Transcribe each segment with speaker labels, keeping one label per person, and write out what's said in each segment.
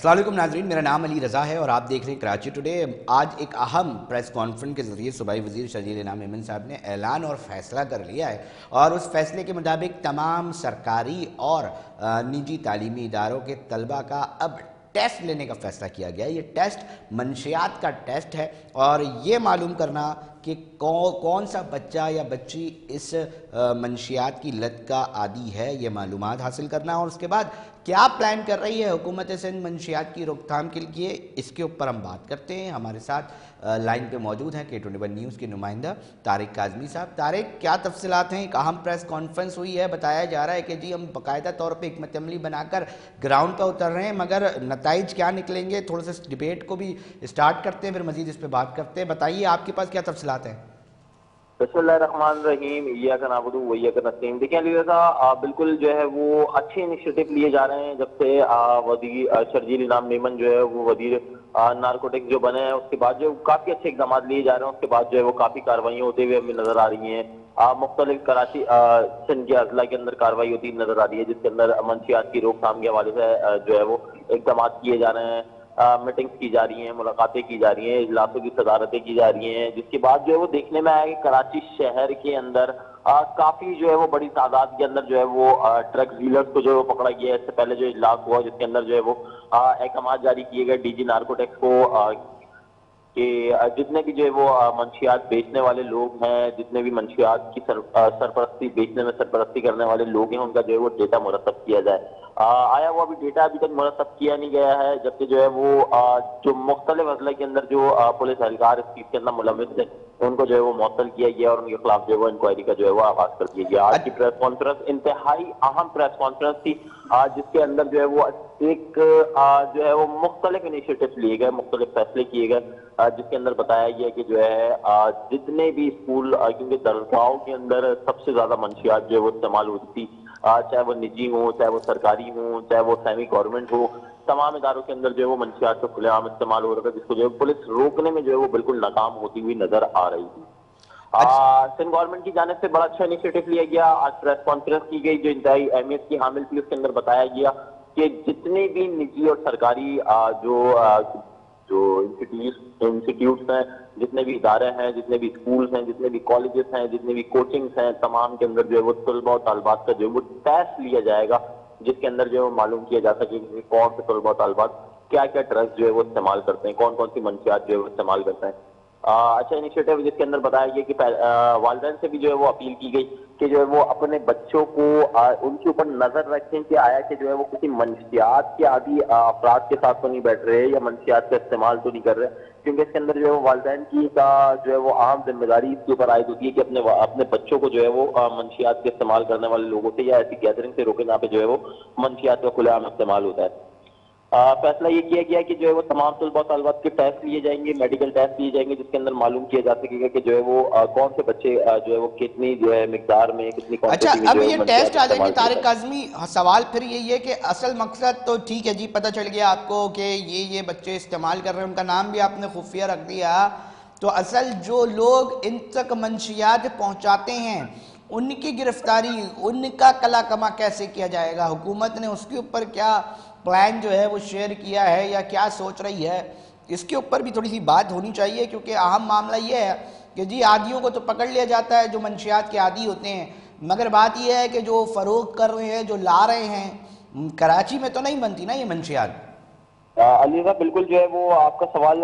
Speaker 1: अस्सलाम वालेकुम नाज़रीन, मेरा नाम अली रज़ा है और आप देख रहे हैं कराची टुडे। आज एक अहम प्रेस कॉन्फ्रेंस के ज़रिए सूबाई वज़ीर शर्जील इनाम मेमन साहब ने ऐलान और फ़ैसला कर लिया है और उस फ़ैसले के मुताबिक तमाम सरकारी और निजी तालीमी इदारों के तलबा का अब टेस्ट लेने का फ़ैसला किया गया है। ये टेस्ट मंशियात का टेस्ट है और ये मालूम करना कि कौन सा बच्चा या बच्ची इस मंशियात की लत का आदी है, ये मालूमात हासिल करना और उसके बाद क्या प्लान कर रही है हुकूमत सिंध मंशियात की रोकथाम के लिए, इसके ऊपर हम बात करते हैं। हमारे साथ लाइन पे मौजूद हैं K21 न्यूज़ के नुमाइंदा तारिक काज़मी साहब। तारिक, क्या तफसीलात हैं? एक अहम प्रेस कॉन्फ्रेंस हुई है, बताया जा रहा है कि जी हम बाकायदा तौर पे हिकमत अमली बनाकर ग्राउंड पर उतर रहे हैं, मगर नताइज क्या निकलेंगे, थोड़ा सा डिबेट को भी स्टार्ट करते हैं, फिर मज़ीद इस पर बात करते हैं। बताइए आपके पास क्या तफसीलात हैं?
Speaker 2: बिस्मिल्लाहिर्रहमानिर्रहीम, इय्याका नअबुदु व इय्याका नस्तईन। देखिए अली रज़ा, बिल्कुल जो है वो अच्छे इनिशिएटिव लिए जा रहे हैं जब से वज़ीर शर्जील इनाम मेमन जो है वो वज़ीर नारकोटिक्स जो बने हैं, उसके बाद जो काफी अच्छे इक़दाम लिए जा रहे हैं, उसके बाद जो है वो काफी कार्रवाइयाँ होते हुए हमें नजर आ रही हैं। मुख्तलिफ कराची सिंध के अजला के अंदर कार्रवाई होती नजर आ रही है, जिसके अंदर मंशियात की रोकथाम के हवाले से जो है वो इक़दाम किए जा रहे हैं। मीटिंग्स की जा रही हैं, मुलाकातें की जा रही हैं, इजलासों की सदारतें की जा रही हैं, जिसके बाद जो है वो देखने में आया कि कराची शहर के अंदर काफी जो है वो बड़ी तादाद के अंदर जो है वो ड्रग्स डीलर्स को जो है वो पकड़ा गया है। इससे पहले जो इजलास हुआ जिसके अंदर जो है वो अहकाम जारी किए गए डीजी नारकोटिक्स को कि जितने भी जो है वो मंशियात बेचने वाले लोग हैं, जितने भी मंशियात की सरपरस्ती बेचने में सरपरस्ती करने वाले लोग हैं, उनका जो है वो डेटा मुरतब किया जाए। आया वो अभी डेटा अभी तक मुरतब किया नहीं गया है, जबकि जो है वो जो मुख्तलिफ अजला के अंदर जो पुलिस एहलकार इस चीज के अंदर मुलविस थे, उनको जो है वो मुअत्तल किया गया और उनके खिलाफ जो है वो इंक्वायरी का जो है वो आगाज कर दिया गया। आज की प्रेस कॉन्फ्रेंस इंतहाई अहम प्रेस कॉन्फ्रेंस थी, जिसके अंदर जो है वो एक जो है वो मुख्तलिफ इनिशिएटिव लिए गए, मुख्तलिफ फैसले किए गए, जिसके अंदर बताया गया कि जो है जितने भी स्कूल, क्योंकि दरगाहों के अंदर सबसे ज्यादा मंशियात जो है वो इस्तेमाल होती थी, चाहे वो निजी हो, चाहे वो सरकारी हो, चाहे वो सेमी गवर्नमेंट हो, तमाम इदारों के अंदर जो है वो मंशियात का खुलेआम इस्तेमाल हो रहा था, जिसको जो है पुलिस रोकने में जो है वो बिल्कुल नाकाम होती हुई नजर आ रही थी। सिंध गवर्नमेंट की जानिब से बड़ा अच्छा इनिशिएटिव लिया गया। आज प्रेस कॉन्फ्रेंस की गई जो इंतहाई अहमियत की हामिल थी, उसके अंदर बताया गया कि जितने भी निजी और सरकारी जो इंस्टीट्यूट्स हैं, जितने भी इदारे हैं, जितने भी स्कूल्स हैं, जितने भी कॉलेजेस हैं, जितने भी कोचिंग्स हैं, तमाम के अंदर जो है वो तलबा और तालिबात का जो है वो टेस्ट लिया जाएगा, जिसके अंदर जो है मालूम किया जा सके कि कौन से तलबा और तालिबात क्या क्या ड्रग्स जो है वो इस्तेमाल करते हैं, कौन कौन सी मंशियात जो है वो इस्तेमाल करते हैं। अच्छा इनिशिएटिव जिसके अंदर बताया गया कि वालिदैन से भी जो है वो अपील की गई कि जो है वो अपने बच्चों को उनके ऊपर नजर रखें कि आया कि जो है वो किसी मंशियात के आदि अफराद के साथ तो नहीं बैठ रहे या मंशियात का इस्तेमाल तो नहीं कर रहे, क्योंकि इसके अंदर जो है वो वालिदैन की का जो है वो अहम जिम्मेदारी इसके ऊपर आयद होती है कि अपने बच्चों को जो है वो मंशियात के इस्तेमाल करने वाले लोगों से या ऐसी गैदरिंग से रोके, जहाँ पे जो है वो मंशियात का खुलेआम इस्तेमाल होता है। फैसला ये किया गया कि जो है वो तमाम तलबा तालिबात के टेस्ट लिए जाएंगे, मेडिकल टेस्ट लिए जाएंगे, जिसके अंदर मालूम किया जा सकेगा कि जो है वो कौन से बच्चे जो है वो कितनी जो है मिकदार में कितनी
Speaker 1: अच्छा, अब ये टेस्ट आ जाएंगे तारिक काज़मी। सवाल फिर यही है कि असल मकसद तो ठीक है जी, पता चल गया आपको कि ये बच्चे इस्तेमाल कर रहे हैं, उनका नाम भी आपने खुफिया रख दिया, तो असल जो लोग इन तक मंशियात पहुँचाते हैं उनकी गिरफ्तारी, उनका कला कमा कैसे किया जाएगा? हुकूमत ने उसके ऊपर क्या प्लान जो है वो शेयर किया है या क्या सोच रही है? इसके ऊपर भी थोड़ी सी बात होनी चाहिए, क्योंकि अहम मामला ये है कि जी आदियों को तो पकड़ लिया जाता है जो मंशियात के आदी होते हैं, मगर बात ये है कि जो फरोख्त कर रहे हैं, जो ला रहे हैं, कराची में तो नहीं बनती ना ये मंशियात।
Speaker 2: अली साहब, बिल्कुल जो है वो आपका सवाल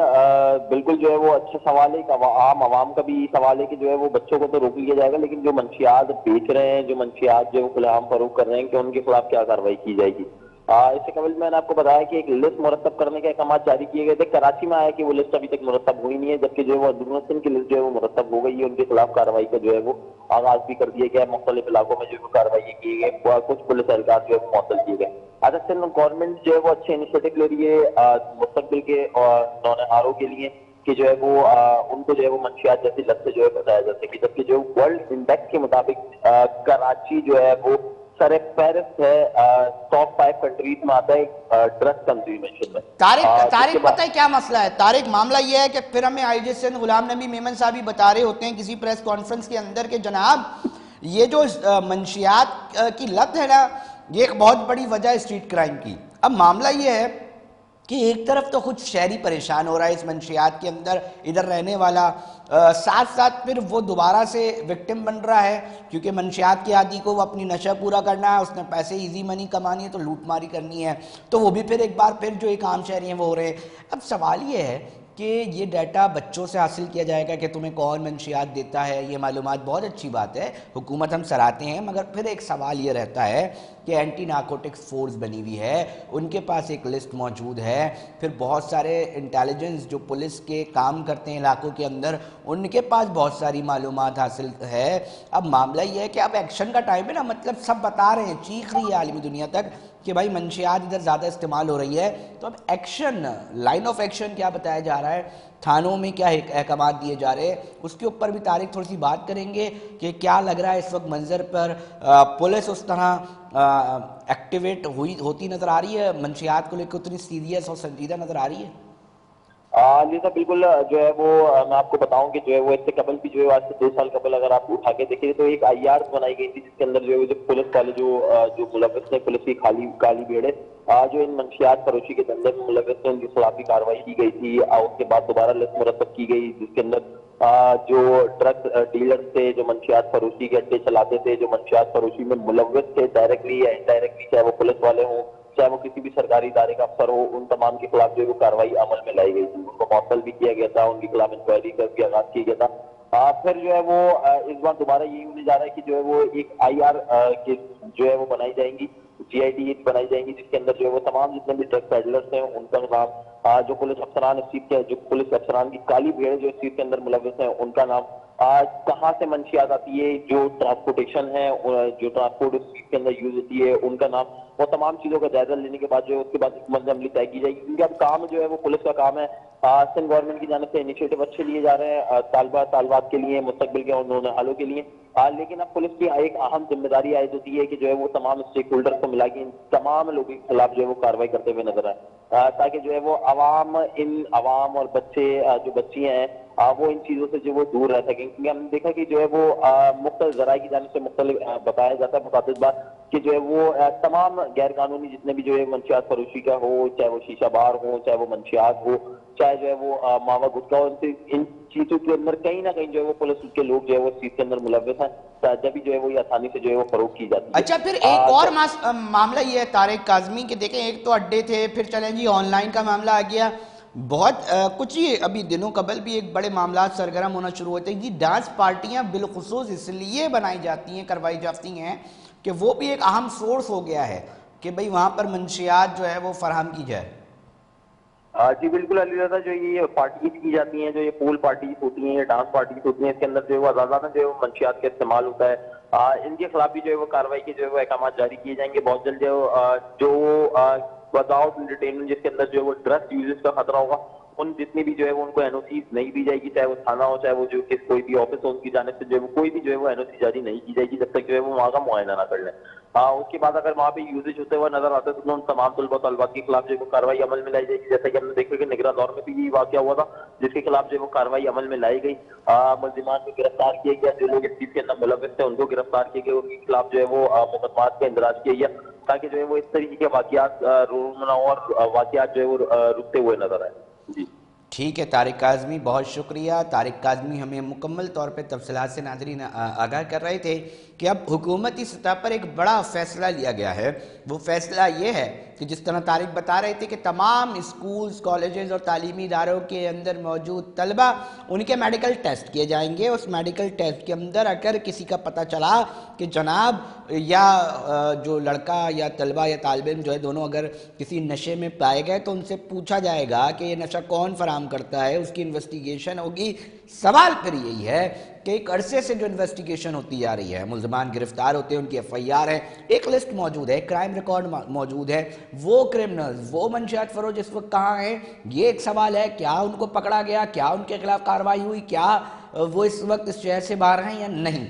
Speaker 2: बिल्कुल जो है वो अच्छा सवाल है। आम आवाम का भी सवाल है कि जो है वो बच्चों को तो रोक लिया जाएगा, लेकिन जो मंशियात बेच रहे हैं, जो मंशियात जो खुलेआम फरोख्त कर रहे हैं, कि उनके खिलाफ क्या कार्रवाई की जाएगी? इससे कबल मैंने आपको बताया कि एक लिस्ट मुरतब करने के अहकाम जारी किए गए थे। कराची में आया कि वो लिस्ट अभी तक मुरतब हुई नहीं है, जबकि जो है वो अंदरून सिंध की लिस्ट जो है वो मुरतब हो गई है, उनके खिलाफ कार्रवाई का जो है वो आगाज भी कर दिया गया। मुख्तलिफ इलाकों में जो है कार्रवाई की गई, कुछ पुलिस एहलकार जो है वो मुअत्तल किए गए। अच्छा, सिंध गवर्नमेंट जो है वो अच्छे इनिशिएटिव ले रही है मुस्तकबिल के नौनिहारों के लिए कि जो है वो उनको जो है वो मंशियात जैसी लत से जो है बचाया जा सके, जबकि जो वर्ल्ड इंडेक्स के मुताबिक कराची जो है वो सर फहरिस्त है, टॉप 5 कंट्रीज में आता है ड्रग्स कंज्यूमेशन में।
Speaker 1: तारिक पता है क्या मसला है? तारिक, मामला ये है कि फिर हमें आईजी सिंध गुलाम नबी मेमन साहब ही बता रहे होते हैं किसी प्रेस कॉन्फ्रेंस के अंदर के जनाब ये जो मंशियात की लत है ना, ये एक बहुत बड़ी वजह है स्ट्रीट क्राइम की। अब मामला ये है کہ ایک طرف تو خود شہری پریشان ہو رہا ہے اس منشیات کے اندر، ادھر رہنے والا ساتھ ساتھ پھر وہ دوبارہ سے وکٹم بن رہا ہے، کیونکہ منشیات کے عادی کو وہ اپنی نشہ پورا کرنا ہے، اس نے پیسے ایزی منی کمانی ہے تو لوٹ ماری کرنی ہے، تو وہ بھی پھر ایک بار پھر جو ایک عام شہری ہیں وہ ہو رہے ہیں۔ اب سوال یہ ہے کہ یہ ڈیٹا بچوں سے حاصل کیا جائے گا کہ تمہیں کون منشیات دیتا ہے، یہ معلومات بہت اچھی بات ہے، حکومت ہم سراہتے ہیں، مگر پھر ایک سوال یہ رہتا ہے کہ اینٹی نارکوٹکس فورس بنی ہوئی ہے، ان کے پاس ایک لسٹ موجود ہے، پھر بہت سارے انٹیلیجنس جو پولیس کے کام کرتے ہیں علاقوں کے اندر ان کے پاس بہت ساری معلومات حاصل ہے۔ اب معاملہ یہ ہے کہ اب ایکشن کا ٹائم ہے نا، مطلب سب بتا رہے ہیں، چیخ رہی ہے عالمی دنیا تک کہ بھائی منشیات ادھر زیادہ استعمال ہو رہی ہے، تو اب ایکشن، لائن آف ایکشن کیا بتایا جا رہا ہے، تھانوں میں کیا احکامات دیے جا رہے ہیں، اس کے اوپر بھی طارق تھوڑی سی بات کریں گے کہ کیا لگ رہا ہے اس وقت منظر پر پولیس اس طرح ایکٹیویٹ ہوتی نظر آ رہی ہے، منشیات کو لے کے اتنی سیریس اور سنجیدہ نظر آ رہی ہے؟
Speaker 2: جی سر بالکل، جو ہے وہ میں آپ کو بتاؤں کہ جو ہے وہ اس سے قبل بھی جو ہے آج سے 2 سال قبل اگر آپ اٹھا کے دیکھیں تو ایک IR بنائی گئی تھی جس کے اندر جو ہے پولیس والے جو ملوث ہیں، پولیس کی کالی بھیڑ جو ان منشیات فروشی کے دھندے میں ملوث ہیں ان کے خلاف بھی کارروائی کی گئی تھی، اور اس کے بعد دوبارہ لسٹ مرتب کی گئی جس کے اندر جو ڈرگ ڈیلرز تھے، جو منشیات فروشی کے اڈے چلاتے تھے، جو منشیات فروشی میں ملوث تھے ڈائریکٹلی یا انڈائریکٹلی، چاہے وہ پولیس والے ہوں چاہے وہ کسی بھی سرکاری ادارے کا افسر ہو، ان تمام کے خلاف جو ہے وہ کارروائی عمل میں لائی گئی تھی، ان کو معطل بھی کیا گیا تھا، ان کے خلاف انکوائری کا بھی آغاز کیا گیا تھا۔ پھر جو ہے وہ اس بار دوبارہ یہی ہونے جا رہا ہے کہ جو ہے وہ ایک IR جو ہے وہ بنائی جائیں گی، GID بنائی جائیں گی جس کے اندر جو ہے وہ تمام جتنے بھی ڈرگ پیڈلرز ہیں ان کا نام، جو پولیس افسران اس چیز کے، جو پولیس افسران کی کالی بھیڑ جو اس چیز کے اندر ملوث ہیں ان کا نام، کہاں سے منشیات آتی ہے، جو ٹرانسپورٹیشن ہے، جو ٹرانسپورٹ اس چیز کے اندر یوز ہوتی ہے ان کا نام، وہ تمام چیزوں کا جائزہ لینے کے بعد جو ہے اس کے بعد حکمت عملی طے کی جائے گی، کیونکہ اب کام جو ہے وہ پولیس کا کام ہے۔ سندھ گورنمنٹ کی جانب سے انیشیٹو اچھے لیے جا رہے ہیں طالبات کے لیے، مستقبل کے انہوں حالوں کے لیے، لیکن اب پولیس کی ایک اہم ذمہ داری عائد ہوتی ہے کہ جو ہے وہ تمام اسٹیک ہولڈر کو ملا کے ان تمام لوگوں کے خلاف جو ہے وہ کارروائی کرتے ہوئے نظر آئے، تاکہ جو ہے وہ عوام اور بچے جو بچیاں ہیں وہ ان چیزوں سے جو وہ دور رہ سکیں، کیونکہ ہم نے دیکھا کہ جو ہے وہ مختلف ذرائع کی جانب سے مختلف بتایا جاتا ہے متعدد بار کہ جو ہے وہ تمام غیر قانونی جتنے بھی جو ہے منشیات فروشی کا ہو، چاہے وہ شیشہ بار ہو، چاہے وہ منشیات ہو، چاہے جو ہے وہ ماوا گٹکا ہو، ان چیزوں کے اندر کہیں نہ کہیں جو ہے وہ پولیس کے لوگ جو ہے وہ اس چیز کے اندر ملوث ہیں، جبھی جو ہے وہ یہ آسانی سے جو ہے وہ فروغ کی جاتی ہے۔
Speaker 1: اچھا، پھر ایک اور معاملہ یہ ہے طارق کاظمی کہ دیکھیں ایک تو اڈے تھے، پھر چلیں جی آن لائن کا معاملہ آ گیا، بہت کچھ ہی ابھی دنوں قبل بھی ایک بڑے معاملات سرگرم ہونا شروع ہوتے ہیں، یہ ڈانس پارٹیاں بالخصوص اس لیے بنائی جاتی ہیں، کروائی جاتی ہیں کہ وہ بھی ایک اہم سورس ہو گیا ہے کہ بھئی وہاں پر منشیات جو ہے وہ فراہم کی جائے۔
Speaker 2: جی بالکل علی رضا، جو یہ پارٹیز کی جاتی ہیں، جو یہ پول پارٹیز ہوتی ہیں، یہ ڈانس پارٹیز ہوتی ہیں، اس کے اندر جو ہے وہ آزادانہ جو ہے وہ منشیات کا استعمال ہوتا ہے، ان کے خلاف بھی جو ہے وہ کارروائی کے جو ہے وہ احکامات جاری کیے جائیں گے بہت جلد، جو وداؤٹ انٹرٹینمنٹ جس کے اندر جو ہے وہ ڈرگ یوزز کا خطرہ ہوگا، ان جتنی بھی جو ہے وہ ان کو NOCs نہیں دی جائے گی، چاہے وہ تھانہ ہو چاہے وہ جو کوئی بھی آفس ہو ان کی جانب سے جو ہے وہ کوئی بھی جو ہے وہ NOC جاری نہیں کی جائے گی جب تک جو ہے وہ وہاں کا معائنہ نہ کر لیں۔ اس کے بعد اگر وہاں پہ یوزیج ہوتے ہوئے نظر آتا ہے تو ان تمام طلبات کے خلاف جو ہے وہ کارروائی عمل میں لائی جائے گی، جیسا کہ ہم نے دیکھا کہ نگراں دور میں بھی یہ واقعہ ہوا تھا جس کے خلاف جو ہے وہ کارروائی عمل میں لائی گئی، ملزمان کو گرفتار کیا گیا، جو لوگ اس چیز کے اندر ملوث تھے ان کو گرفتار کیا گیا، ان کے خلاف جو ہے وہ مقدمات کا اندراج کیا گیا تاکہ جو ہے وہ اس طریقے کے واقعات رونما اور واقعات جو ہے وہ رکتے ہوئے نظر آئے۔ جی
Speaker 1: ٹھیک ہے طارق کاظمی، بہت شکریہ۔ طارق کاظمی ہمیں مکمل طور پہ تفصیلات سے ناظرین آگاہ کر رہے تھے کہ اب حکومتی سطح پر ایک بڑا فیصلہ لیا گیا ہے، وہ فیصلہ یہ ہے کہ جس طرح طارق بتا رہے تھے کہ تمام اسکولز، کالجز اور تعلیمی اداروں کے اندر موجود طلبہ ان کے میڈیکل ٹیسٹ کیے جائیں گے، اس میڈیکل ٹیسٹ کے اندر اگر کسی کا پتہ چلا کہ جناب یا جو لڑکا یا طلبہ یا طالب علم جو ہے دونوں اگر کسی نشے میں پائے گئے تو ان سے پوچھا جائے گا کہ یہ نشہ کون فراہم کرتا ہے، اس کی انویسٹیگیشن ہوگی۔ سوال پھر یہی ہے کہ ایک عرصے سے جو انویسٹیگیشن ہوتی جا رہی ہے، ملزمان گرفتار ہوتے ہیں، ان کی FIR ہے، ایک لسٹ موجود ہے، کرائم ریکارڈ موجود ہے، وہ کرمنلز، وہ منشیات فروش اس وقت کہاں ہیں، یہ ایک سوال ہے، کیا ان کو پکڑا گیا، کیا ان کے خلاف کارروائی ہوئی، کیا وہ اس وقت اس شہر سے باہر ہیں یا نہیں۔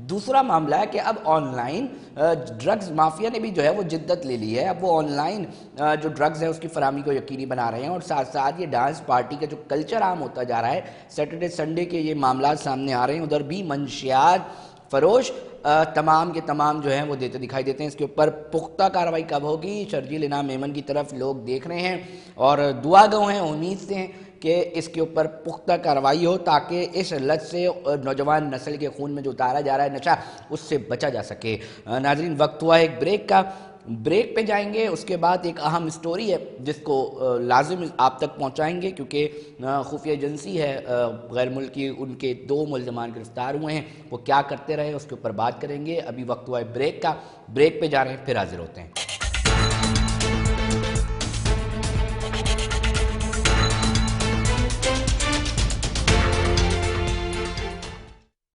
Speaker 1: دوسرا معاملہ ہے کہ اب آن لائن ڈرگز مافیا نے بھی جو ہے وہ جدت لے لی ہے، اب وہ آن لائن جو ڈرگز ہے اس کی فراہمی کو یقینی بنا رہے ہیں، اور ساتھ ساتھ یہ ڈانس پارٹی کا جو کلچر عام ہوتا جا رہا ہے، سیٹرڈے سنڈے کے یہ معاملات سامنے آ رہے ہیں، ادھر بھی منشیات फरोश तमाम के तमाम जो हैं वो देते दिखाई देते हैं। इसके ऊपर पुख्ता कार्रवाई कब होगी, शर्जील इनाम मेमन की तरफ लोग देख रहे हैं और दुआ गो हैं, उम्मीद से हैं कि इसके ऊपर पुख्ता कार्रवाई हो ताकि इस लत से नौजवान नस्ल के खून में जो उतारा जा रहा है नशा, उससे बचा जा सके। नाज़रीन, वक्त हुआ एक ब्रेक का, ब्रेक पे जाएंगे, उसके बाद एक अहम स्टोरी है जिसको लाजिम आप तक पहुंचाएंगे क्योंकि खुफिया एजेंसी है गैर मुल्की, उनके 2 मुल्ज़मान गिरफ्तार हुए हैं, वो क्या करते रहे उसके ऊपर बात करेंगे। अभी वक्त हुआ है ब्रेक का, ब्रेक पे जा रहे हैं, फिर हाजिर होते हैं।